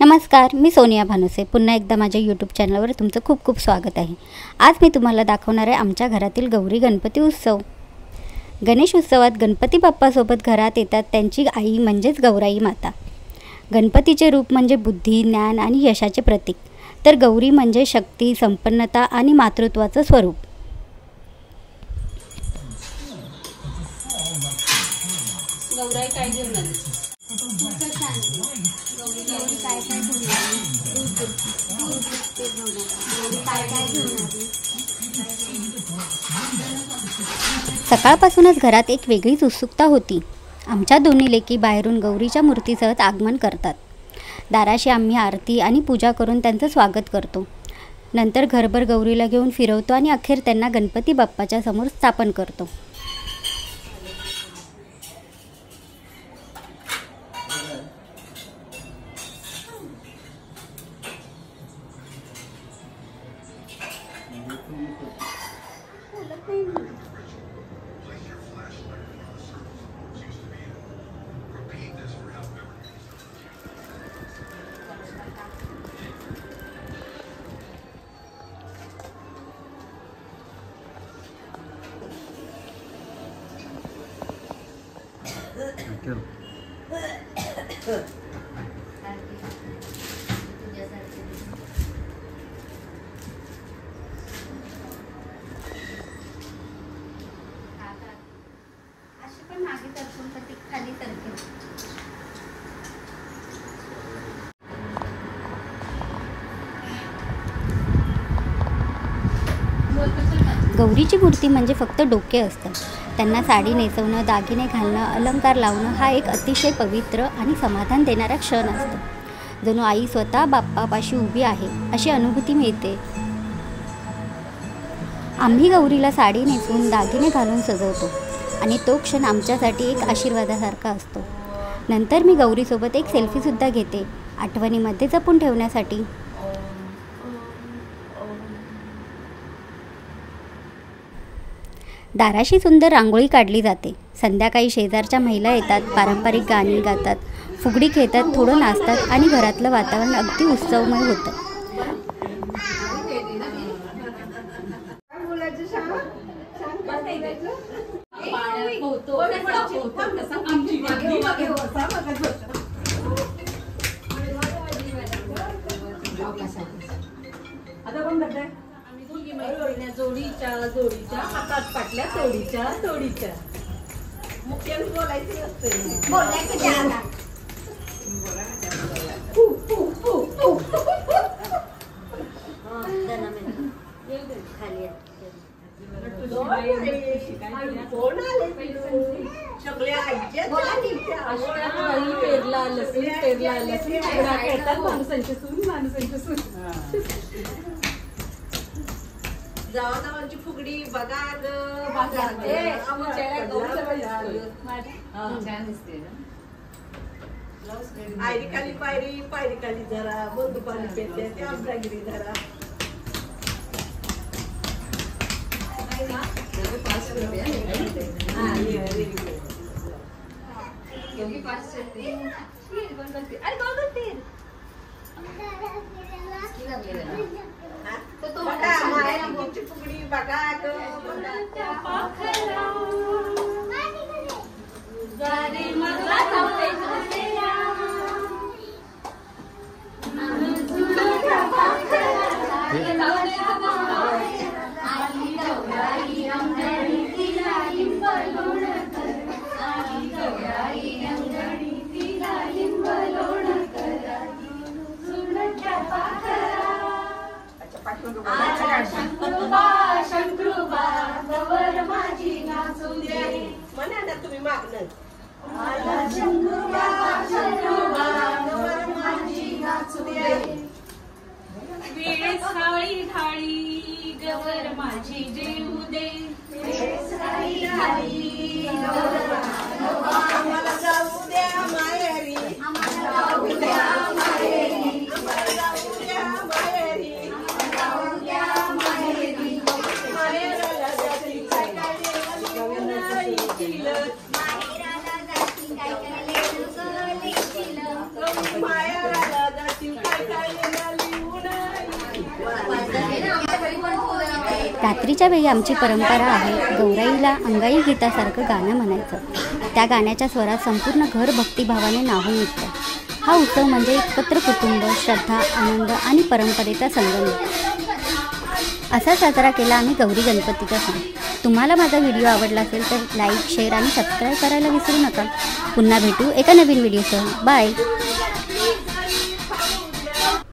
नमस्कार, मी सोनिया भानुसे। पुन्हा एकदा माझ्या यूट्यूब चॅनलवर तुमचं खूप खूप स्वागत आहे। आज मी तुम्हाला दाखवणार आहे आमच्या घरातील गौरी गणपती उत्सव। गणेश उत्सवात गणपती बाप्पासोबत घरात येतात त्यांची आई म्हणजेच गौराई माता। गणपतीचे रूप म्हणजे बुद्धी, ज्ञान आणि यशाचे प्रतीक, तर गौरी म्हणजे शक्ती, संपन्नता आणि मातृत्वाचं स्वरूप। गौराई काय घेऊन आली? सकाळपासूनच घरात एक वेगळीच उत्सुकता होती। आमच्या दोन्ही लेकी बाहेरून गौरीच्या मूर्तीसह आगमन करतात। दाराशी आम्ही आरती आणि पूजा करून त्यांचं स्वागत करतो। नंतर घरभर गौरीला घेऊन फिरवतो आणि अखेर त्यांना गणपती बाप्पाच्या समोर स्थापन करतो। गौरीची मूर्ती म्हणजे फक्त डोके असतं। त्यांना साडी नेसवणं, दागिने घालणं, अलंकार लावणं हा एक अतिशय पवित्र आणि समाधान देणारा क्षण असतो। जणू आई स्वतः बाप्पापाशी उभी आहे अशी अनुभूती मिळते। आम्ही गौरीला साडी नेसवून दागिने घालून सजवतो आणि तो क्षण आमच्यासाठी एक आशीर्वादासारखा असतो। नंतर मी गौरीसोबत एक सेल्फीसुद्धा घेते, आठवणीमध्ये जपून ठेवण्यासाठी। दाराशी सुंदर रांगोळी काढली जाते। संध्याकाळी शेजारच्या महिला येतात, पारंपरिक गाणी गातात, फुगडी खेळतात, थोडं नाचतात आणि घरातलं वातावरण अगदी उत्सवमय होतं। जोडीच्या हातात पाटल्या तोडीच्या मुख्याने बोलायचं असतं। बोलायचं त्याला पेरला लसूण माणसांच्या सून जावाची फुगडी बघा आयरी खाली पायरी खाली जरा बंधू पाणी पेटते ते आमच्यागिरी जरा फुगडी बघा तुम्ही मागणं रात्रीच्या वेळी आमची परंपरा आहे गौराईला अंगाई गीतासारखं गाणं म्हणायचं. त्या गाण्याच्या स्वरात संपूर्ण घर भक्तिभावाने न्हाऊन निघतं. हा उत्सव म्हणजे एकत्र कुटुंब, श्रद्धा, आनंद आणि परंपरेचा संगम असा साजरा केला आम्ही गौरी गणपतीचा सण. तुम्हाला माझा व्हिडिओ आवडला असेल तर लाईक, शेअर आणि सबस्क्राईब करायला विसरू नका. पुन्हा भेटू एका नवीन व्हिडिओसह. बाय.